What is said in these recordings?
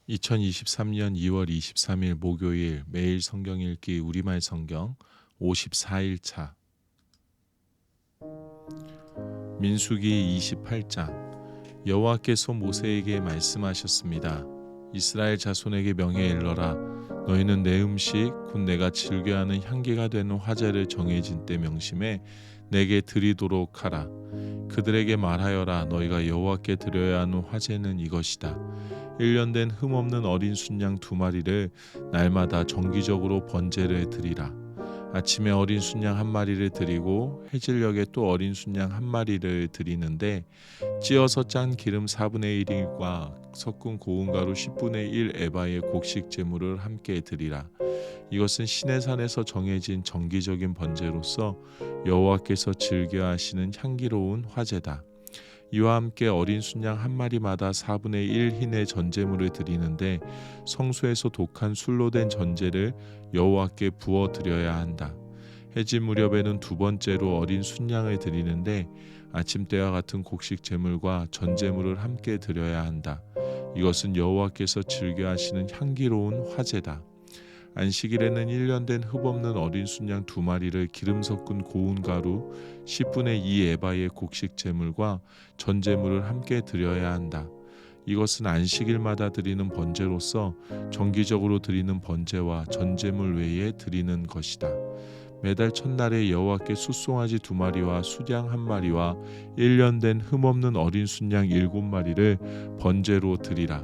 2023년 2월 23일 목요일 매일 성경 읽기 우리말 성경 54일차 민수기 28장 여호와께서 모세에게 말씀하셨습니다. 이스라엘 자손에게 명예 일러라. 너희는 내 음식 곧 내가 즐겨하는 향기가 되는 화제를 정해진 때 명심해 내게 드리도록 하라. 그들에게 말하여라. 너희가 여호와께 드려야 하는 화제는 이것이다. 1년 된 흠없는 어린 순양 2마리를 날마다 정기적으로 번제를 드리라. 아침에 어린 순양 1마리를 드리고 해질녘에 또 어린 순양 1마리를 드리는데 찌어서 짠 기름 4분의 1과 섞은 고운 가루 10분의 1 에바의 곡식 제물을 함께 드리라. 이것은 시내산에서 정해진 정기적인 번제로서 여호와께서 즐겨 하시는 향기로운 화제다. 이와 함께 어린 순양 1마리마다 4분의 1 흰의 전제물을 드리는데 성소에서 독한 술로 된 전제를 여호와께 부어 드려야 한다. 해질 무렵에는 2번째로 어린 순양을 드리는데 아침 때와 같은 곡식 제물과 전제물을 함께 드려야 한다. 이것은 여호와께서 즐겨 하시는 향기로운 화제다. 안식일에는 1년 된 흠없는 어린 순양 2마리를 기름 섞은 고운 가루 10분의 2 에바의 곡식 제물과 전제물을 함께 드려야 한다. 이것은 안식일마다 드리는 번제로서 정기적으로 드리는 번제와 전제물 외에 드리는 것이다. 매달 첫날에 여호와께 숫송아지 2마리와 수양 1마리와 1년 된 흠없는 어린 순양 7마리를 번제로 드리라.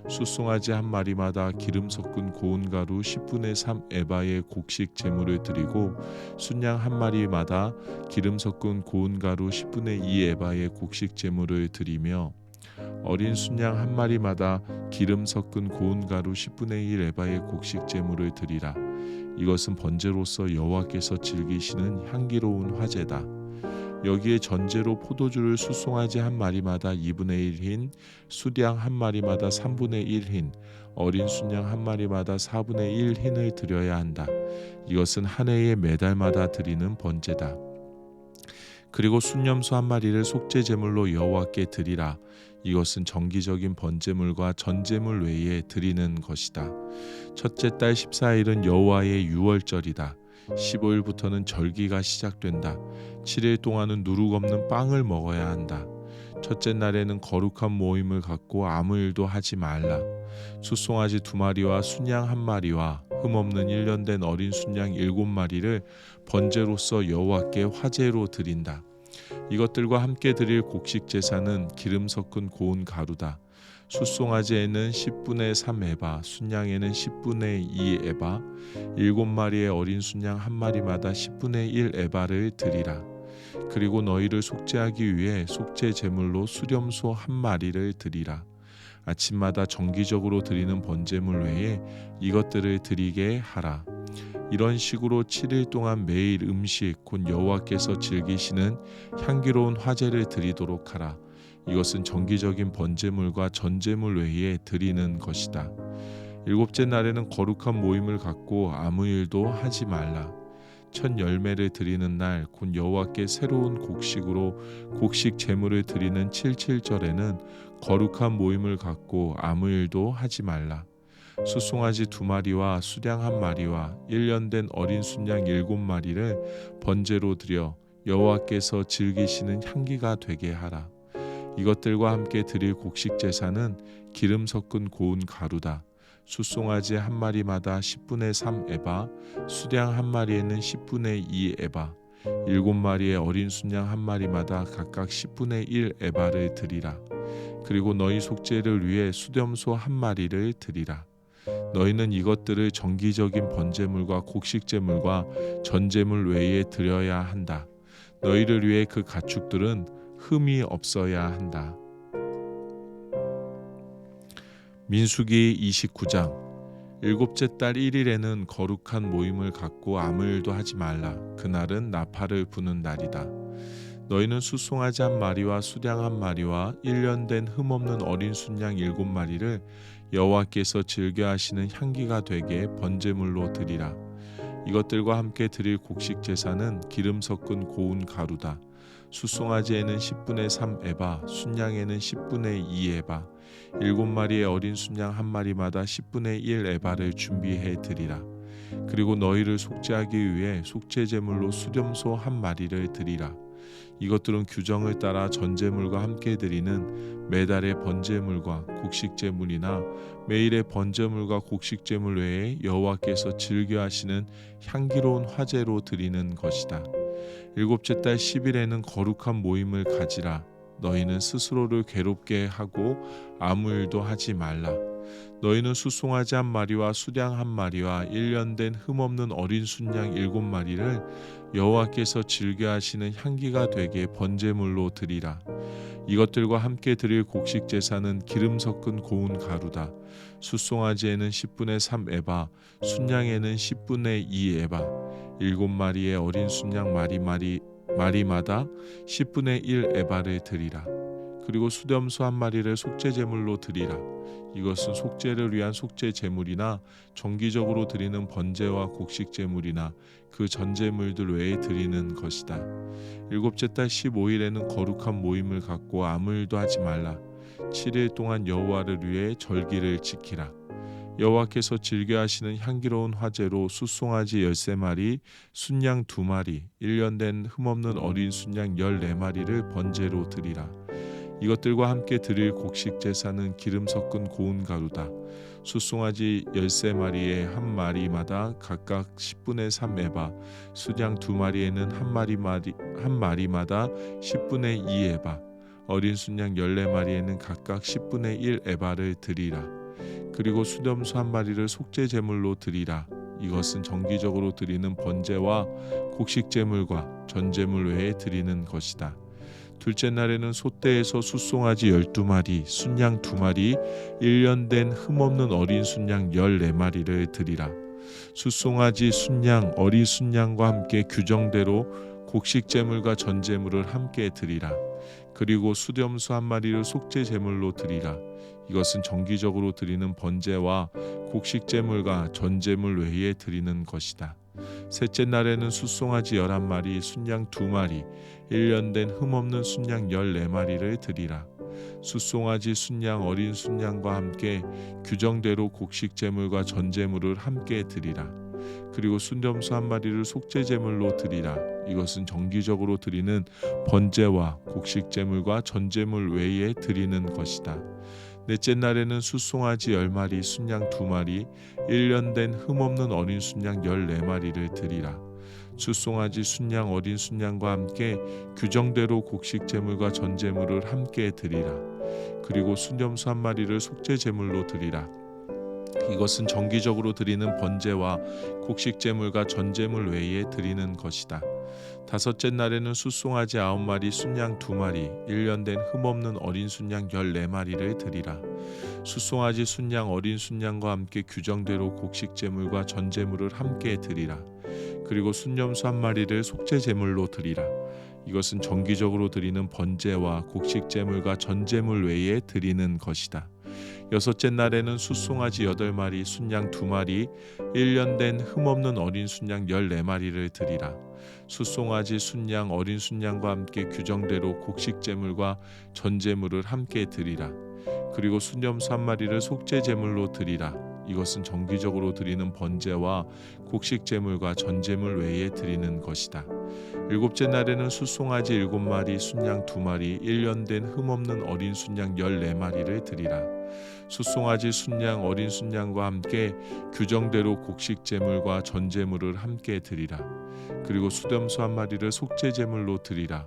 숫송아지 1마리마다 기름 섞은 고운 가루 10분의 3 에바의 곡식 제물을 드리고 순양 1마리마다 기름 섞은 고운 가루 10분의 2 에바의 곡식 제물을 드리며 어린 순양 1마리마다 기름 섞은 고운 가루 10분의 1 에바의 곡식 제물을 드리라. 이것은 번제로서 여호와께서 즐기시는 향기로운 화제다. 여기에 전제로 포도주를 숫송아지 1마리마다 2분의 1 흰, 수양 1마리마다 3분의 1 흰, 어린 순양 1마리마다 4분의 1 흰을 드려야 한다. 이것은 한 해에 매달마다 드리는 번제다. 그리고 순염소 1마리를 속죄 제물로 여호와께 드리라. 이것은 정기적인 번제물과 전제물 외에 드리는 것이다. 첫째 달 14일은 여호와의 유월절이다. 15일부터는 절기가 시작된다. 7일 동안은 누룩 없는 빵을 먹어야 한다. 첫째 날에는 거룩한 모임을 갖고 아무 일도 하지 말라. 숫송아지 2마리와 순양 1마리와 흠없는 1년 된 어린 순양 7마리를 번제로서 여호와께 화제로 드린다. 이것들과 함께 드릴 곡식 제사는 기름 섞은 고운 가루다. 숫송아지에는 10분의 3 에바, 순양에는 10분의 2 에바, 7마리의 어린 순양 1마리마다 10분의 1 에바를 드리라. 그리고 너희를 속죄하기 위해 속죄 제물로 수렴소 1마리를 드리라. 아침마다 정기적으로 드리는 번제물 외에 이것들을 드리게 하라. 이런 식으로 7일 동안 매일 음식 곧 여호와께서 즐기시는 향기로운 화제를 드리도록 하라. 이것은 정기적인 번제물과 전제물 외에 드리는 것이다. 7째 날에는 거룩한 모임을 갖고 아무 일도 하지 말라. 첫 열매를 드리는 날 곧 여호와께 새로운 곡식으로 곡식 제물을 드리는 77절에는 거룩한 모임을 갖고 아무 일도 하지 말라. 숫송아지 2마리와 수양 1마리와 1년 된 어린 순양 7마리를 번제로 드려 여호와께서 즐기시는 향기가 되게 하라. 이것들과 함께 드릴 곡식 제사는 기름 섞은 고운 가루다. 숫송아지 1마리마다 10분의 3 에바, 수양 1마리에는 10분의 2 에바, 7마리의 어린 순양 1마리마다 각각 10분의 1 에바를 드리라. 그리고 너희 속죄를 위해 수렴소 1마리를 드리라. 너희는 이것들을 정기적인 번제물과 곡식제물과 전제물 외에 드려야 한다. 너희를 위해 그 가축들은 흠이 없어야 한다. 민수기 29장 7째 달 1일에는 거룩한 모임을 갖고 아무 일도 하지 말라. 그날은 나팔을 부는 날이다. 너희는 숫송아지 1마리와 수양 1마리와 1년 된 흠없는 어린 순양 7마리를 여호와께서 즐겨 하시는 향기가 되게 번제물로 드리라. 이것들과 함께 드릴 곡식 제사는 기름 섞은 고운 가루다. 숫송아지에는 10분의 3 에바, 순양에는 10분의 2 에바, 7마리의 어린 순양 한 마리마다 10분의 1 에바를 준비해 드리라. 그리고 너희를 속죄하기 위해 속죄 제물로 수렴소 한 마리를 드리라. 이것들은 규정을 따라 전제물과 함께 드리는 매달의 번제물과 곡식제물이나 매일의 번제물과 곡식제물 외에 여호와께서 즐겨 하시는 향기로운 화제로 드리는 것이다. 7째 달 10일에는 거룩한 모임을 가지라. 너희는 스스로를 괴롭게 하고 아무 일도 하지 말라. 너희는 숫송아지 한 마리와 수량 한 마리와 1년 된 흠없는 어린 순양 7마리를 여호와께서 즐겨 하시는 향기가 되게 번제물로 드리라. 이것들과 함께 드릴 곡식 제사는 기름 섞은 고운 가루다. 숫송아지에는 10분의 3 에바, 순양에는 10분의 2 에바, 7마리의 어린 순양 마리마다 10분의 1 에바를 드리라. 그리고 수렴소 한 마리를 속죄 제물로 드리라. 이것은 속죄를 위한 속죄 제물이나 정기적으로 드리는 번제와 곡식 제물이나 그 전제물들 외에 드리는 것이다. 7째 달 15일에는 거룩한 모임을 갖고 아무 일도 하지 말라. 7일 동안 여호와를 위해 절기를 지키라. 여호와께서 즐겨 하시는 향기로운 화제로 숫송아지 13마리, 순양 2마리, 1년 된 흠없는 어린 순양 14마리를 번제로 드리라. 이것들과 함께 드릴 곡식 제사는 기름 섞은 고운 가루다. 숫송아지 13마리에 한 마리마다 각각 10분의 3 에바, 순양 2마리에는 한 마리마다 10분의 2 에바, 어린 순양 14마리에는 각각 10분의 1 에바를 드리라. 그리고 수렴소 한 마리를 속죄 제물로 드리라. 이것은 정기적으로 드리는 번제와 곡식 제물과 전제물 외에 드리는 것이다. 둘째 날에는 소떼에서 숫송아지 12마리, 순양 2마리, 1년 된 흠없는 어린 순양 14마리를 드리라. 숫송아지, 순양, 어린 순양과 함께 규정대로 곡식 제물과 전제물을 함께 드리라. 그리고 수렴소 한 마리를 속죄 제물로 드리라. 이것은 정기적으로 드리는 번제와 곡식 제물과 전제물 외에 드리는 것이다. 셋째 날에는 숫송아지 11마리, 순양 2마리, 1년 된 흠없는 순양 14마리를 드리라. 숫송아지, 순양, 어린 순양과 함께 규정대로 곡식 제물과 전제물을 함께 드리라. 그리고 순렴소 한 마리를 속죄 제물로 드리라. 이것은 정기적으로 드리는 번제와 곡식 제물과 전제물 외에 드리는 것이다. 넷째 날에는 숫송아지 10마리, 순양 2마리, 1년 된 흠없는 어린 순양 14마리를 드리라. 숫송아지, 순양, 어린 순양과 함께 규정대로 곡식 제물과 전제물을 함께 드리라. 그리고 순렴소 한 마리를 속죄 제물로 드리라. 이것은 정기적으로 드리는 번제와 곡식 제물과 전제물 외에 드리는 것이다. 다섯째 날에는 숫송아지 9마리, 순양 2마리, 1년 된 흠없는 어린 순양 14마리를 드리라. 숫송아지, 순양, 어린 순양과 함께 규정대로 곡식 제물과 전제물을 함께 드리라. 그리고 순념소 한 마리를 속죄 제물로 드리라. 이것은 정기적으로 드리는 번제와 곡식 제물과 전제물 외에 드리는 것이다. 여섯째 날에는 숫송아지 8마리, 순양 2마리, 1년 된 흠없는 어린 순양 14마리를 드리라. 숫송아지, 순양, 어린 순양과 함께 규정대로 곡식 제물과 전제물을 함께 드리라. 그리고 순념소 한 마리를 속죄 제물로 드리라. 이것은 정기적으로 드리는 번제와 곡식 제물과 전제물 외에 드리는 것이다. 일곱째 날에는 숫송아지 7마리, 순양 2마리, 1년 된 흠없는 어린 순양 14마리를 드리라. 숫송아지, 순양, 어린 순양과 함께 규정대로 곡식 제물과 전제물을 함께 드리라. 그리고 수렴소 한 마리를 속죄 제물로 드리라.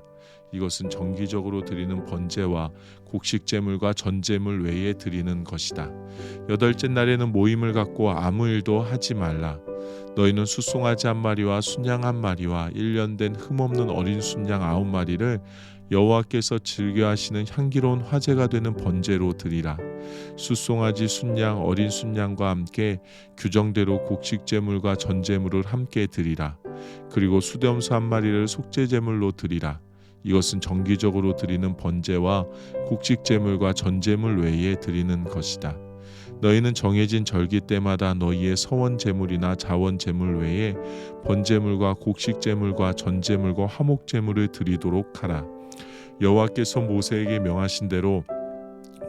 이것은 정기적으로 드리는 번제와 곡식 제물과 전제물 외에 드리는 것이다. 여덟째 날에는 모임을 갖고 아무 일도 하지 말라. 너희는 숫송아지 한 마리와 순양 한 마리와 1년 된 흠없는 어린 순양 9마리를 여호와께서 즐겨 하시는 향기로운 화제가 되는 번제로 드리라. 숫송아지, 순양, 어린 순양과 함께 규정대로 곡식 제물과 전제물을 함께 드리라. 그리고 수렴소 한 마리를 속죄 제물로 드리라. 이것은 정기적으로 드리는 번제와 곡식 제물과 전제물 외에 드리는 것이다. 너희는 정해진 절기 때마다 너희의 서원 제물이나 자원 제물 외에 번제물과 곡식 제물과 전제물과 화목 제물을 드리도록 하라. 여호와께서 모세에게 명하신 대로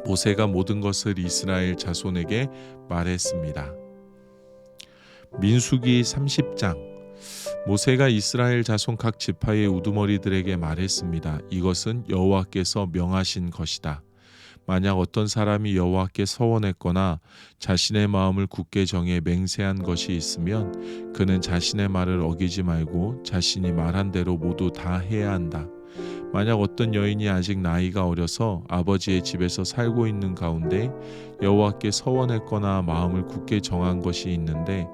모세가 모든 것을 이스라엘 자손에게 말했습니다. 민수기 30장. 모세가 이스라엘 자손 각 지파의 우두머리들에게 말했습니다. 이것은 여호와께서 명하신 것이다. 만약 어떤 사람이 여호와께 서원했거나 자신의 마음을 굳게 정해 맹세한 것이 있으면 그는 자신의 말을 어기지 말고 자신이 말한 대로 모두 다 해야 한다. 만약 어떤 여인이 아직 나이가 어려서 아버지의 집에서 살고 있는 가운데 여호와께 서원했거나 마음을 굳게 정한 것이 있는데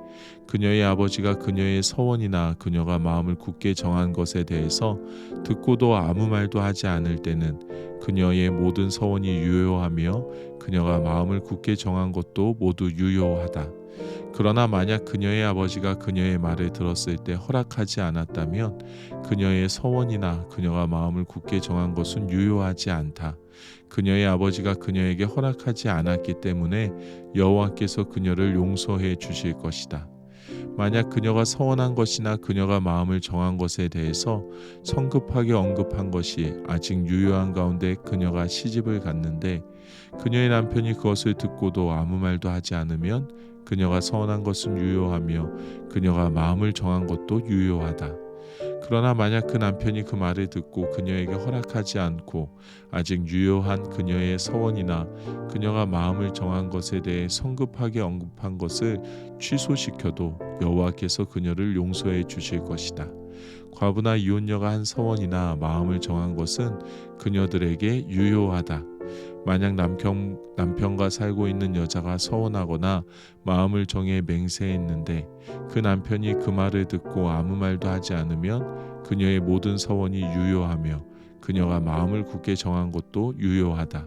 그녀의 아버지가 그녀의 서원이나 그녀가 마음을 굳게 정한 것에 대해서 듣고도 아무 말도 하지 않을 때는 그녀의 모든 서원이 유효하며 그녀가 마음을 굳게 정한 것도 모두 유효하다. 그러나 만약 그녀의 아버지가 그녀의 말을 들었을 때 허락하지 않았다면 그녀의 서원이나 그녀가 마음을 굳게 정한 것은 유효하지 않다. 그녀의 아버지가 그녀에게 허락하지 않았기 때문에 여호와께서 그녀를 용서해 주실 것이다. 만약 그녀가 서원한 것이나 그녀가 마음을 정한 것에 대해서 성급하게 언급한 것이 아직 유효한 가운데 그녀가 시집을 갔는데 그녀의 남편이 그것을 듣고도 아무 말도 하지 않으면 그녀가 서원한 것은 유효하며 그녀가 마음을 정한 것도 유효하다. 그러나 만약 그 남편이 그 말을 듣고 그녀에게 허락하지 않고 아직 유효한 그녀의 서원이나 그녀가 마음을 정한 것에 대해 성급하게 언급한 것을 취소시켜도 여호와께서 그녀를 용서해 주실 것이다. 과부나 이혼녀가 한 서원이나 마음을 정한 것은 그녀들에게 유효하다. 만약 남편과 살고 있는 여자가 서원하거나 마음을 정해 맹세했는데 그 남편이 그 말을 듣고 아무 말도 하지 않으면 그녀의 모든 서원이 유효하며 그녀가 마음을 굳게 정한 것도 유효하다.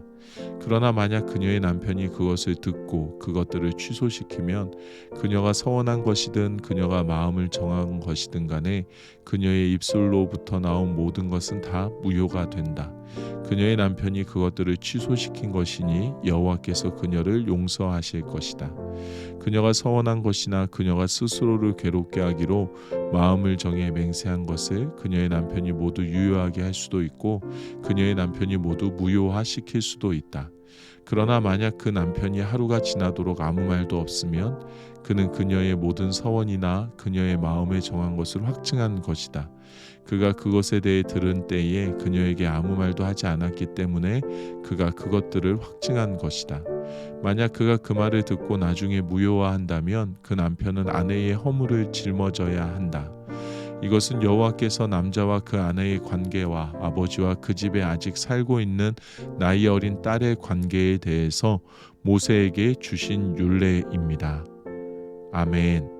그러나 만약 그녀의 남편이 그것을 듣고 그것들을 취소시키면 그녀가 서원한 것이든 그녀가 마음을 정한 것이든 간에 그녀의 입술로부터 나온 모든 것은 다 무효가 된다. 그녀의 남편이 그것들을 취소시킨 것이니 여호와께서 그녀를 용서하실 것이다. 그녀가 서원한 것이나 그녀가 스스로를 괴롭게 하기로 마음을 정해 맹세한 것을 그녀의 남편이 모두 유효하게 할 수도 있고 그녀의 남편이 모두 무효화시킬 수도 있다. 그러나 만약 그 남편이 하루가 지나도록 아무 말도 없으면 그는 그녀의 모든 서원이나 그녀의 마음에 정한 것을 확증한 것이다. 그가 그것에 대해 들은 때에 그녀에게 아무 말도 하지 않았기 때문에 그가 그것들을 확증한 것이다. 만약 그가 그 말을 듣고 나중에 무효화한다면 그 남편은 아내의 허물을 짊어져야 한다. 이것은 여호와께서 남자와 그 아내의 관계와 아버지와 그 집에 아직 살고 있는 나이 어린 딸의 관계에 대해서 모세에게 주신 율례입니다. 아멘.